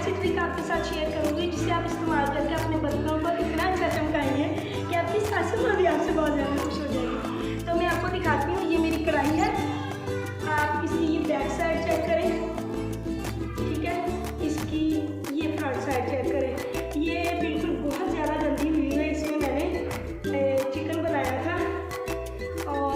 ऐसी ट्रिक आपके साथ शेयर करूँगी जिसे आप इस्तेमाल करके अपने बर्तनों को इतना अच्छा चमकाएंगे कि आपकी सासू माँ भी आपसे बहुत ज़्यादा खुश हो जाएगी। तो मैं आपको दिखाती हूँ, ये मेरी कढ़ाई है। आप इसकी ये बैक साइड चेक करें, ठीक है, इसकी ये फ्रंट साइड चेक करें। ये बिल्कुल बहुत ज़्यादा गंदी हुई है। इसमें मैंने चिकन बनाया था और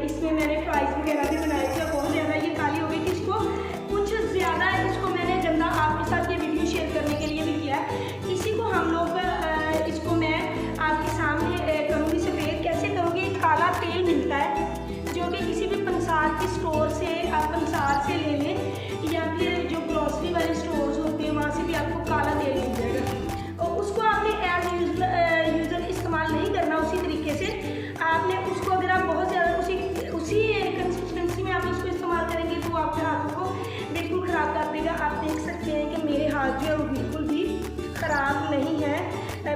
इसमें मैंने फ्राइज़ वगैरह भी बनाए थे। बहुत ज़्यादा ये काली हो गई थी। इसको कुछ ज़्यादा इसको मैंने गंदा आपके साथ ये वीडियो शेयर करने के लिए भी किया है। इसी को हम लोग इसको मैं आपके सामने करूँगी सफ़ेद। कैसे करूँगी? काला तेल मिलता है जो कि किसी भी पंसार के स्टोर से आप पंसार से ले लें या फिर जो ग्रॉसरी वाले स्टोर्स होते हैं वहाँ से भी आपको काला तेल मिल जाएगा। और उसको आपने एज यूजल इस्तेमाल नहीं करना। उसी तरीके से आपने उसको, अगर आप बहुत ज़्यादा उसी कंसिस्टेंसी में आप उसको इस्तेमाल करेंगे तो आपके हाथों को बिल्कुल ख़राब कर देगा। आप देख सकते हैं कि मेरे हाथ जो है वो बिल्कुल भी ख़राब नहीं है,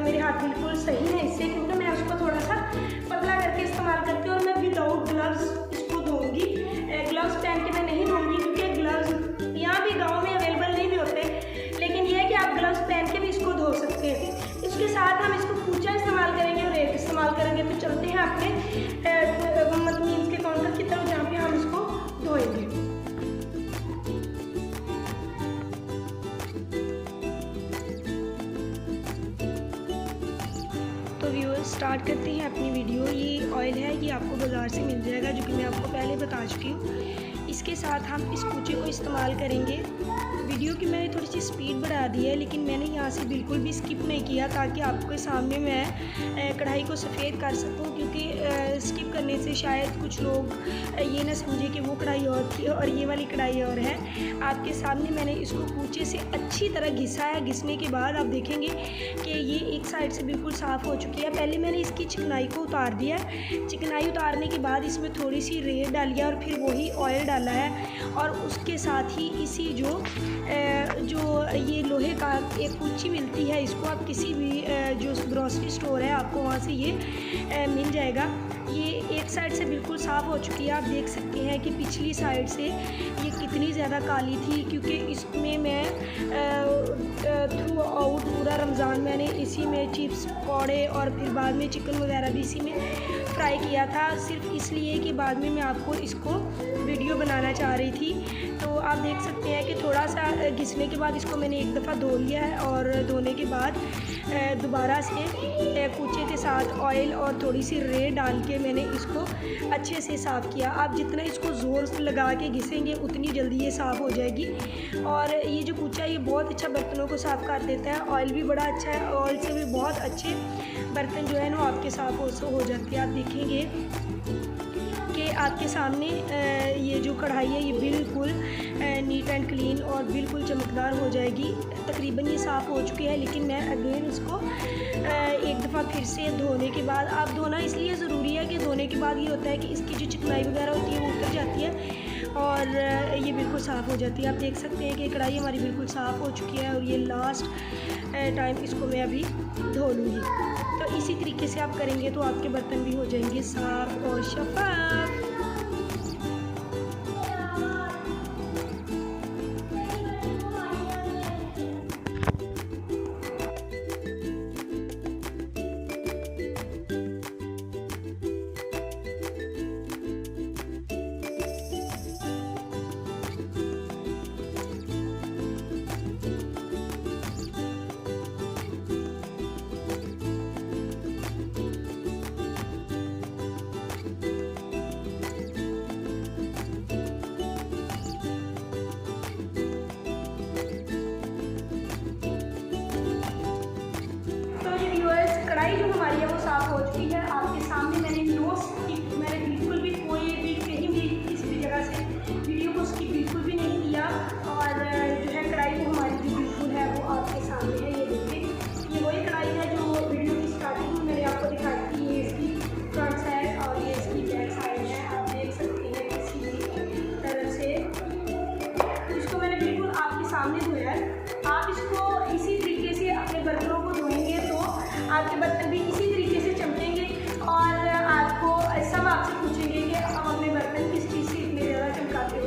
मेरे हाथ बिल्कुल सही है इससे, क्योंकि मैं उसको थोड़ा सा पतला करके इस्तेमाल करती हूँ और मैं विदाउट ग्लव्स इसको धोऊंगी। ग्लव्स पहन के मैं नहीं धोऊंगी क्योंकि ग्लव्स यहाँ भी गाँव में अवेलेबल नहीं भी होते, लेकिन यह है कि आप ग्लव्स पहन के भी इसको धो सकते हैं। इसके साथ हम इसको कूचा इस्तेमाल करेंगे और रेत इस्तेमाल करेंगे। तो चलते हैं अपने मीन्स के काउंटर की तरफ जहाँ पे हम इसको धोएंगे। तो व्यूअर्स, स्टार्ट करते हैं अपनी वीडियो। ये ऑयल है, ये आपको बाज़ार से मिल जाएगा, जो कि मैं आपको पहले बता चुकी हूँ। इसके साथ हम इस कूचे को इस्तेमाल करेंगे। वीडियो की मैंने थोड़ी सी स्पीड बढ़ा दी है, लेकिन मैंने यहाँ से बिल्कुल भी स्किप नहीं किया ताकि आपके सामने मैं कढ़ाई को सफ़ेद कर सकूँ, क्योंकि स्किप करने से शायद कुछ लोग ये ना समझे कि वो कढ़ाई और थी और ये वाली कढ़ाई और है। आपके सामने मैंने इसको कूचे से अच्छी तरह घिसा है। घिसने के बाद आप देखेंगे कि ये एक साइड से बिल्कुल साफ़ हो चुकी है। पहले मैंने इसकी चिकनाई को उतार दिया। चिकनाई उतारने के बाद इसमें थोड़ी सी रेत डाली है और फिर वही ऑयल डाला है। और उसके साथ ही इसी जो ये लोहे का एक कूची मिलती है, इसको आप किसी भी जो ग्रॉसरी स्टोर है आपको वहाँ से ये मिल जाएगा। ये एक साइड से बिल्कुल साफ़ हो चुकी है। आप देख सकते हैं कि पिछली साइड से ये कितनी ज़्यादा काली थी, क्योंकि इसमें मैं थ्रू आउट पूरा रमज़ान मैंने इसी में चिप्स पकौड़े और फिर बाद में चिकन वगैरह भी इसी में फ्राई किया था, सिर्फ इसलिए कि बाद में मैं आपको इसको वीडियो बनाना चाह रही थी। तो आप देख सकते हैं कि थोड़ा सा घिसने के बाद इसको मैंने एक दफ़ा धो लिया है और धोने के बाद दोबारा से कूचे के साथ ऑयल और थोड़ी सी रेत डाल के मैंने इसको अच्छे से साफ़ किया। आप जितना इसको ज़ोर से लगा के घिसेंगे उतनी जल्दी ये साफ़ हो जाएगी। और ये जो कूचा ये बहुत अच्छा बर्तनों को साफ़ कर देता है। ऑयल भी बड़ा अच्छा है, ऑयल से भी बहुत अच्छे बर्तन जो है ना आपके साफ़ हो जाती है। आप देखेंगे कि आपके सामने ये जो कढ़ाई है ये बिल्कुल नीट एंड क्लीन और बिल्कुल चमकदार हो जाएगी। तकरीबन ये साफ़ हो चुकी है, लेकिन मैं अगेन इसको एक दफ़ा फिर से धोने के बाद, आप धोना इसलिए ज़रूरी है कि धोने के बाद ये होता है कि इसकी जो चिकनाई वगैरह होती है वो उतर जाती है और ये बिल्कुल साफ़ हो जाती है। आप देख सकते हैं कि कढ़ाई हमारी बिल्कुल साफ़ हो चुकी है और ये लास्ट टाइम इसको मैं अभी धो लूँगी। तो इसी तरीके से आप करेंगे तो आपके बर्तन भी हो जाएंगे साफ़ और शफाफ। कढ़ाई जो हमारी है वो साफ़ हो चुकी है। आपके सामने मैंने नो स्किप, मैंने बिल्कुल भी कोई भी कहीं भी किसी भी जगह से वीडियो को स्किप बिल्कुल भी नहीं किया। और जो है कढ़ाई जो हमारी जो बिल्कुल है वो आपके सामने है। ये देखिए, ये वही कढ़ाई है जो वीडियो की स्टार्टिंग में मैंने आपको दिखाई थी। ये इसकी फ्रंट साइड और ये इसकी बैक साइड है। आप देख सकते हैं किसी तरह से इसको मैंने बिल्कुल आपके सामने धोया है। आप इसको इसी तरीके से अपने बर्तनों को धोएंगे तो आपके बर्तन भी इसी तरीके से चमकेंगे और आपको सब आपसे पूछेंगे कि हम अपने बर्तन किस चीज़ से इतने ज़्यादा चमकाते हो।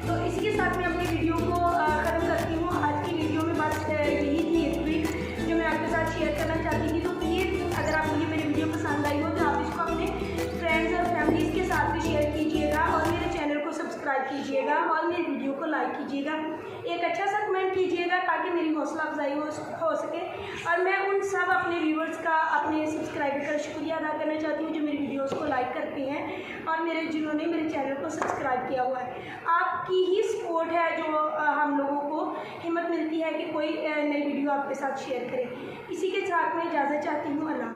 तो इसी के साथ मैं अपनी वीडियो को ख़त्म करती हूँ। आज की वीडियो में बस कीजिएगा, एक अच्छा सा कमेंट कीजिएगा ताकि मेरी हौसला अफजाई हो सके। और मैं उन सब अपने व्यूवर्स का, अपने सब्सक्राइबर का शुक्रिया अदा करना चाहती हूँ जो मेरी वीडियोस को लाइक करते हैं और जिन्होंने मेरे चैनल को सब्सक्राइब किया हुआ है। आपकी ही सपोर्ट है जो हम लोगों को हिम्मत मिलती है कि कोई नई वीडियो आपके साथ शेयर करें। इसी के साथ मैं इजाज़त चाहती हूँ। अल्लाह।